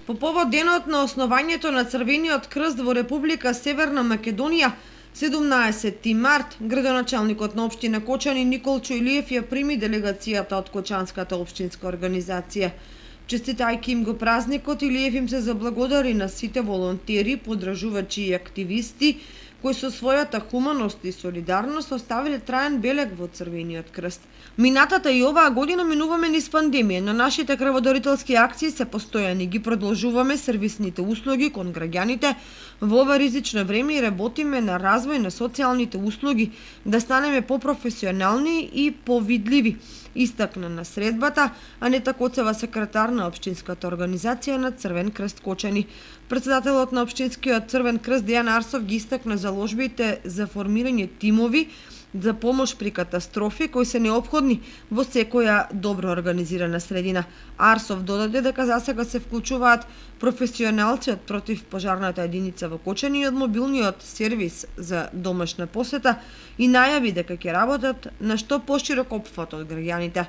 По повод денот на основањето на Црвениот крст во Република Северна Македонија, 17 март, градоначалникот на општина Кочани Николчо Илиев ја прими делегацијата од Кочанската општинска организација. Честитајќи им го празникот, Илиев им се заблагодари на сите волонтери, подржувачи и активисти кои со својата хуманост и солидарност оставиле траен белег во Црвениот крст. Минатата и оваа година минуваме низ пандемија, но нашите крводарителски акции се постојани, ги продолжуваме сервисните услуги кон граѓаните во ова ризично време и работиме на развој на социјалните услуги, да станеме попрофесионални и повидливи, истакна на средбата Анета Коцева, секретар на општинската организација на Црвен крст Кочани. Председателот на општинскиот Црвен крст Дејан Арсов ги истакна заложбите за формирање тимови за помош при катастрофи кои се неопходни во секоја добро организирана средина. Арсов додаде дека засега се вклучуваат професионалци од противпожарната единица во Кочани и од мобилниот сервис за домашна посета и најави дека ќе работат на што поширок опфат од граѓаните.